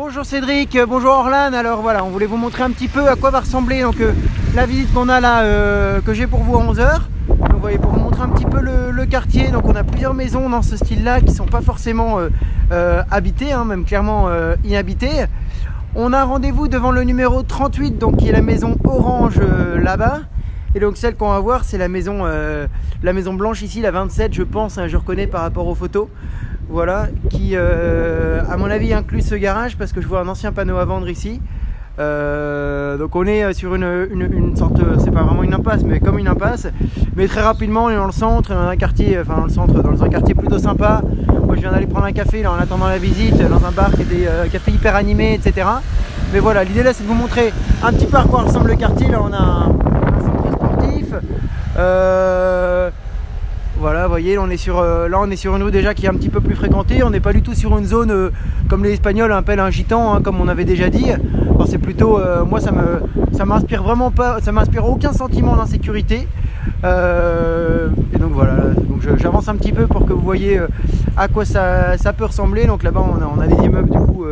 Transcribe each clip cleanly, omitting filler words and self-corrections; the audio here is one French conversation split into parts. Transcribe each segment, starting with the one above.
Bonjour Cédric, bonjour Orlan. Alors voilà, on voulait vous montrer un petit peu à quoi va ressembler donc, la visite qu'on a là, que j'ai pour vous à 11 h. Donc vous voyez, pour vous montrer un petit peu le quartier. Donc on a plusieurs maisons dans ce style-là qui ne sont pas forcément habitées, hein, même clairement inhabitées. On a rendez-vous devant le numéro 38, donc qui est la maison orange là-bas. Et donc celle qu'on va voir, c'est la maison blanche ici, la 27 je pense, hein, je reconnais par rapport aux photos. Voilà, qui à mon avis inclut ce garage parce que je vois un ancien panneau à vendre ici. Donc on est sur une sorte, c'est pas vraiment une impasse, mais comme une impasse. Mais très rapidement on est dans le centre, dans un quartier, enfin dans le centre, dans un quartier plutôt sympa. Moi je viens d'aller prendre un café là, en attendant la visite, dans un bar qui était un café hyper animé, etc. Mais voilà, l'idée là c'est de vous montrer un petit peu à quoi ressemble le quartier. Là on a un centre sportif. Voilà, vous voyez, là on est sur une rue déjà qui est un petit peu plus fréquentée. On n'est pas du tout sur une zone comme les Espagnols appellent un gitan, hein, comme on avait déjà dit. Alors c'est plutôt, moi ça m'inspire vraiment pas, ça m'inspire aucun sentiment d'insécurité. Et donc voilà, donc j'avance un petit peu pour que vous voyez à quoi ça peut ressembler. Donc là-bas on a des immeubles du coup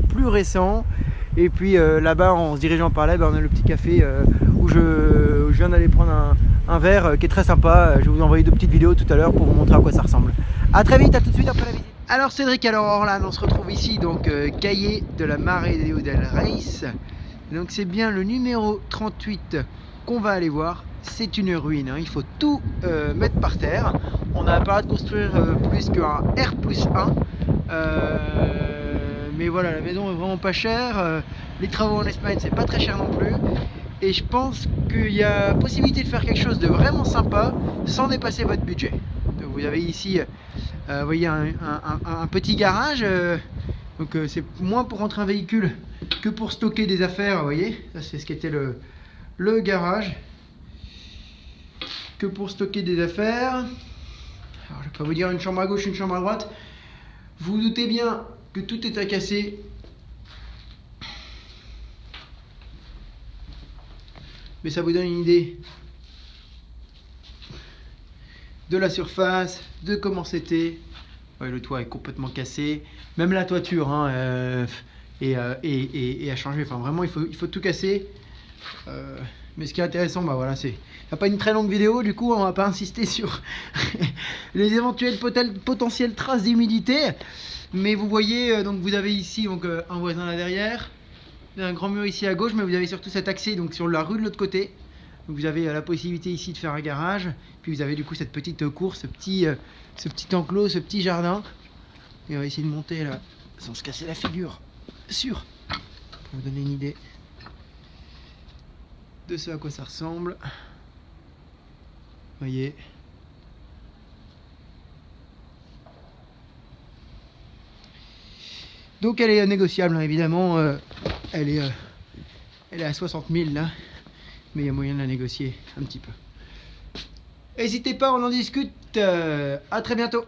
plus récents. Et puis là-bas, en se dirigeant par là, on a le petit café où je viens d'aller prendre un verre qui est très sympa. Je vais vous envoyer 2 petites vidéos tout à l'heure pour vous montrer à quoi ça ressemble. A très vite, à tout de suite après la visite. Alors Cédric, alors Orlan, on se retrouve ici, donc Calle de la Maredeu del Reis. Donc c'est bien le numéro 38 qu'on va aller voir. C'est une ruine, hein. Il faut tout mettre par terre. On n'a pas le droit de construire plus qu'un R+1. Mais voilà, la maison est vraiment pas chère. Les travaux en Espagne, c'est pas très cher non plus. Et je pense qu'il y a possibilité de faire quelque chose de vraiment sympa sans dépasser votre budget. Donc vous avez ici, vous voyez, un petit garage. Donc c'est moins pour rentrer un véhicule que pour stocker des affaires. Vous voyez, ça c'est ce qu'était le garage. Que pour stocker des affaires. Alors je vais pas vous dire une chambre à gauche, une chambre à droite. Vous vous doutez bien que tout est à casser. Mais ça vous donne une idée de la surface, de comment c'était. Ouais, le toit est complètement cassé. Même la toiture hein, est à changer. Enfin vraiment, il faut tout casser. Mais ce qui est intéressant, bah voilà, c'est pas une très longue vidéo, du coup on va pas insister sur les éventuelles potentielles traces d'humidité. Mais vous voyez, donc vous avez ici donc, un voisin là derrière, un grand mur ici à gauche, mais vous avez surtout cet accès donc, sur la rue de l'autre côté. Donc vous avez la possibilité ici de faire un garage, puis vous avez du coup cette petite cour, ce petit enclos, ce petit jardin. Et on va essayer de monter là, sans se casser la figure, sûr, pour vous donner une idée de ce à quoi ça ressemble. Vous voyez. Donc elle est négociable hein, évidemment, elle est à 60 000 là, mais il y a moyen de la négocier un petit peu. N'hésitez pas, on en discute, à très bientôt.